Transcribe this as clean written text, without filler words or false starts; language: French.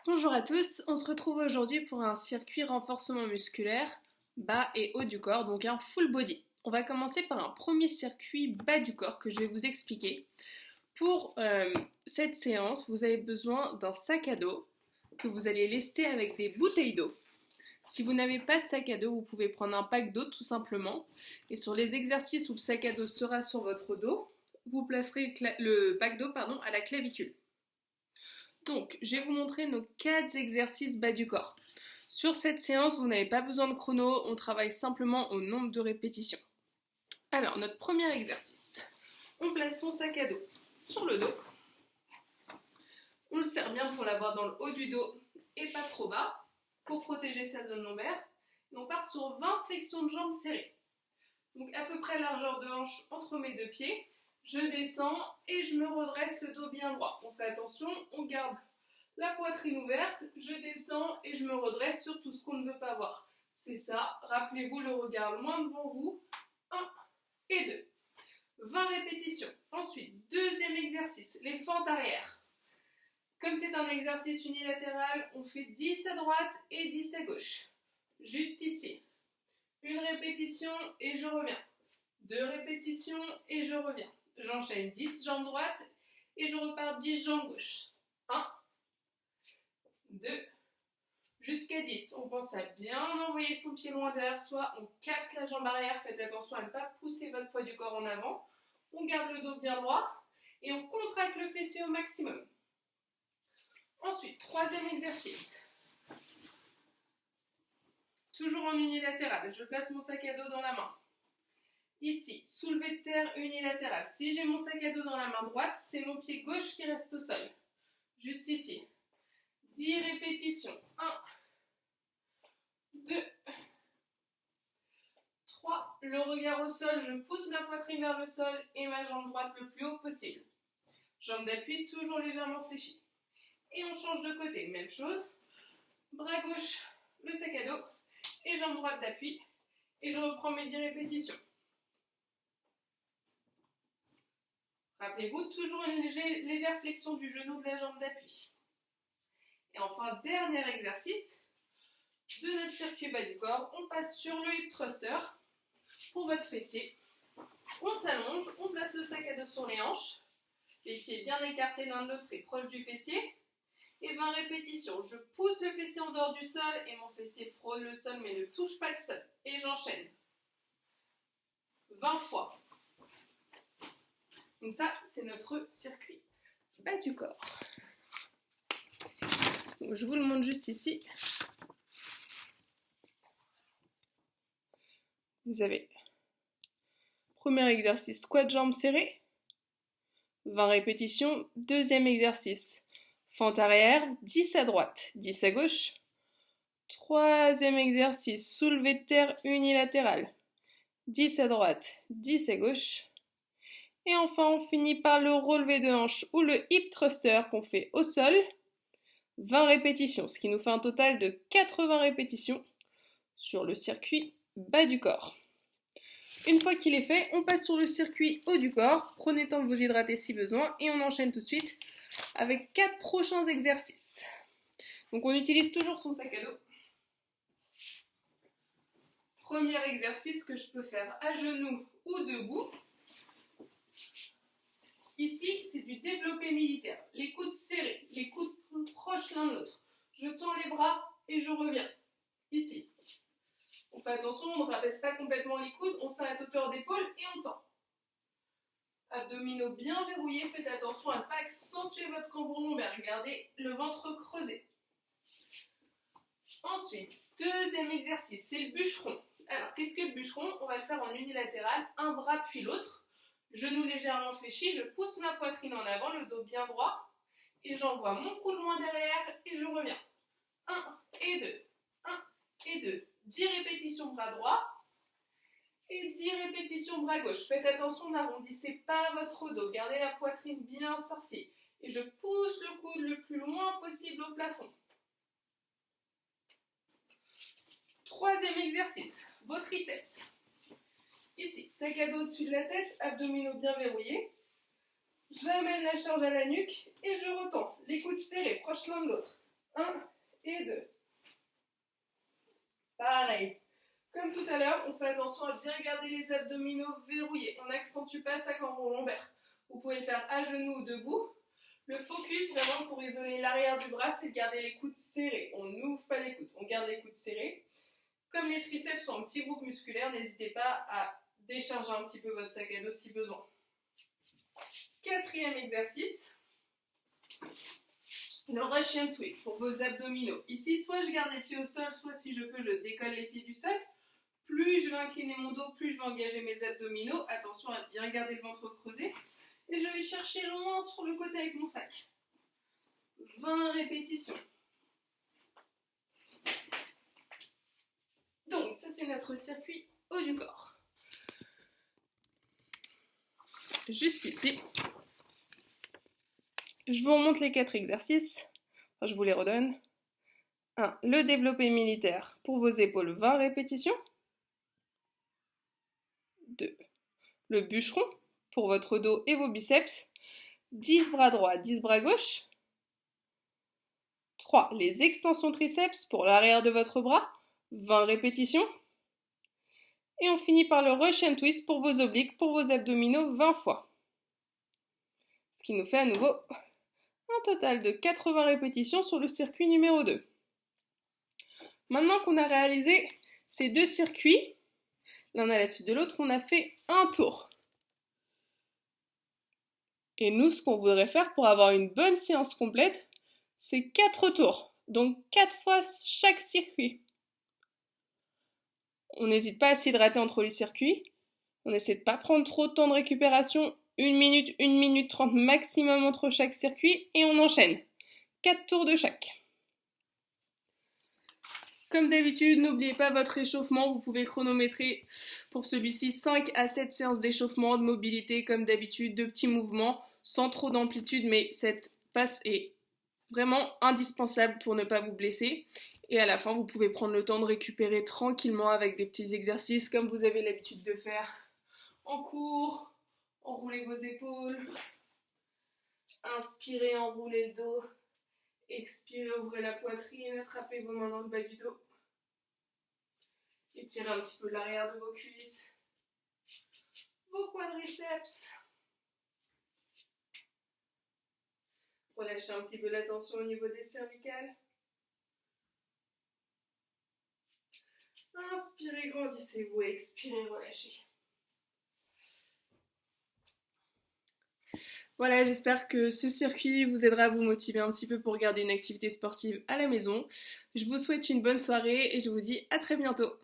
Bonjour à tous, on se retrouve aujourd'hui pour un circuit renforcement musculaire bas et haut du corps, donc un full body. On va commencer par un premier circuit bas du corps que je vais vous expliquer. Pour cette séance, vous avez besoin d'un sac à dos que vous allez lester avec des bouteilles d'eau. Si vous n'avez pas de sac à dos, vous pouvez prendre un pack d'eau tout simplement. Et sur les exercices où le sac à dos sera sur votre dos, vous placerez le pack d'eau à la clavicule. Donc, je vais vous montrer nos 4 exercices bas du corps. Sur cette séance, vous n'avez pas besoin de chrono, on travaille simplement au nombre de répétitions. Alors, notre premier exercice. On place son sac à dos sur le dos. On le serre bien pour l'avoir dans le haut du dos et pas trop bas, pour protéger sa zone lombaire. Et on part sur 20 flexions de jambes serrées. Donc, à peu près largeur de hanche entre mes deux pieds. Je descends et je me redresse le dos bien droit. On fait attention, on garde la poitrine ouverte, je descends et je me redresse sur tout ce qu'on ne veut pas voir. C'est ça, rappelez-vous le regard loin devant vous. 1 et 2. 20 répétitions. Ensuite, deuxième exercice, les fentes arrière. Comme c'est un exercice unilatéral, on fait 10 à droite et 10 à gauche. Juste ici. Une répétition et je reviens. 2 répétitions et je reviens. J'enchaîne 10 jambes droites et je repars 10 jambes gauches. 1, 2, jusqu'à 10. On pense à bien envoyer son pied loin derrière soi. On casse la jambe arrière. Faites attention à ne pas pousser votre poids du corps en avant. On garde le dos bien droit et on contracte le fessier au maximum. Ensuite, troisième exercice. Toujours en unilatéral. Je place mon sac à dos dans la main. Ici, soulevé de terre unilatéral. Si j'ai mon sac à dos dans la main droite, c'est mon pied gauche qui reste au sol. Juste ici. 10 répétitions. 1, 2, 3. Le regard au sol, je pousse ma poitrine vers le sol et ma jambe droite le plus haut possible. Jambe d'appui toujours légèrement fléchie. Et on change de côté. Même chose. Bras gauche, le sac à dos et jambe droite d'appui. Et je reprends mes 10 répétitions. Rappelez-vous, toujours une légère flexion du genou de la jambe d'appui. Et enfin, dernier exercice de notre circuit bas du corps. On passe sur le hip thruster pour votre fessier. On s'allonge, on place le sac à dos sur les hanches. Les pieds bien écartés l'un de l'autre et proches du fessier. Et 20 répétitions. Je pousse le fessier en dehors du sol et mon fessier frôle le sol mais ne touche pas le sol. Et j'enchaîne. 20 fois. Donc ça, c'est notre circuit bas du corps. Donc je vous le montre juste ici. Vous avez premier exercice, squat jambes serrées. 20 répétitions. Deuxième exercice, fente arrière, 10 à droite, 10 à gauche. Troisième exercice, soulevé de terre unilatéral. 10 à droite, 10 à gauche. Et enfin, on finit par le relevé de hanche ou le hip thruster qu'on fait au sol. 20 répétitions, ce qui nous fait un total de 80 répétitions sur le circuit bas du corps. Une fois qu'il est fait, on passe sur le circuit haut du corps. Prenez le temps de vous hydrater si besoin et on enchaîne tout de suite avec 4 prochains exercices. Donc on utilise toujours son sac à dos. Premier exercice que je peux faire à genoux ou debout. Ici, c'est du développé militaire. Les coudes serrés, les coudes proches l'un de l'autre. Je tends les bras et je reviens. Ici. On fait attention, on ne rabaisse pas complètement les coudes, on s'arrête à hauteur d'épaule et on tend. Abdominaux bien verrouillés, faites attention à ne pas accentuer votre cambrure lombaire. Gardez le ventre creusé. Ensuite, deuxième exercice, c'est le bûcheron. Alors, qu'est-ce que le bûcheron? On va le faire en unilatéral, un bras puis l'autre. Genou légèrement fléchi, je pousse ma poitrine en avant, le dos bien droit. Et j'envoie mon coude loin derrière et je reviens. 1 et 2, 1 et 2. 10 répétitions bras droit et 10 répétitions bras gauche. Faites attention, n'arrondissez pas votre dos. Gardez la poitrine bien sortie. Et je pousse le coude le plus loin possible au plafond. Troisième exercice, vos triceps. Ici, sac à dos au-dessus de la tête, abdominaux bien verrouillés. J'amène la charge à la nuque et je retends. Les coudes serrés, proches l'un de l'autre. 1 et 2. Pareil. Comme tout à l'heure, on fait attention à bien garder les abdominaux verrouillés. On n'accentue pas ça quand on lombaire. Vous pouvez le faire à genoux ou debout. Le focus, vraiment, pour isoler l'arrière du bras, c'est de garder les coudes serrés. On n'ouvre pas les coudes, on garde les coudes serrés. Comme les triceps sont un petit groupe musculaire, n'hésitez pas à décharger un petit peu votre sac à dos si besoin. 4e exercice, le Russian twist pour vos abdominaux. Ici, soit je garde les pieds au sol, soit si je peux, je décolle les pieds du sol. Plus je vais incliner mon dos, plus je vais engager mes abdominaux. Attention à bien garder le ventre creusé. Et je vais chercher loin sur le côté avec mon sac. 20 répétitions. Donc, ça c'est notre circuit haut du corps. Juste ici, je vous remonte les 4 exercices. Enfin, je vous les redonne. 1. Le développé militaire pour vos épaules, 20 répétitions. 2. Le bûcheron pour votre dos et vos biceps, 10 bras droits, 10 bras gauche. 3. Les extensions triceps pour l'arrière de votre bras, 20 répétitions. Et on finit par le Russian twist pour vos obliques, pour vos abdominaux, 20 fois. Ce qui nous fait à nouveau un total de 80 répétitions sur le circuit numéro 2. Maintenant qu'on a réalisé ces 2 circuits, l'un à la suite de l'autre, on a fait un tour. Et nous, ce qu'on voudrait faire pour avoir une bonne séance complète, c'est 4 tours. Donc 4 fois chaque circuit. On n'hésite pas à s'hydrater entre les circuits. On essaie de ne pas prendre trop de temps de récupération. 1 minute 30 maximum entre chaque circuit. Et on enchaîne. 4 tours de chaque. Comme d'habitude, n'oubliez pas votre échauffement. Vous pouvez chronométrer pour celui-ci 5 à 7 séances d'échauffement, de mobilité comme d'habitude, de petits mouvements, sans trop d'amplitude, mais cette passe est vraiment indispensable pour ne pas vous blesser. Et à la fin, vous pouvez prendre le temps de récupérer tranquillement avec des petits exercices comme vous avez l'habitude de faire en cours. Enroulez vos épaules. Inspirez, enroulez le dos. Expirez, ouvrez la poitrine. Attrapez vos mains dans le bas du dos. Étirez un petit peu l'arrière de vos cuisses. Vos quadriceps. Relâchez un petit peu la tension au niveau des cervicales. Inspirez, grandissez-vous. Expirez, relâchez. Voilà, j'espère que ce circuit vous aidera à vous motiver un petit peu pour garder une activité sportive à la maison. Je vous souhaite une bonne soirée et je vous dis à très bientôt.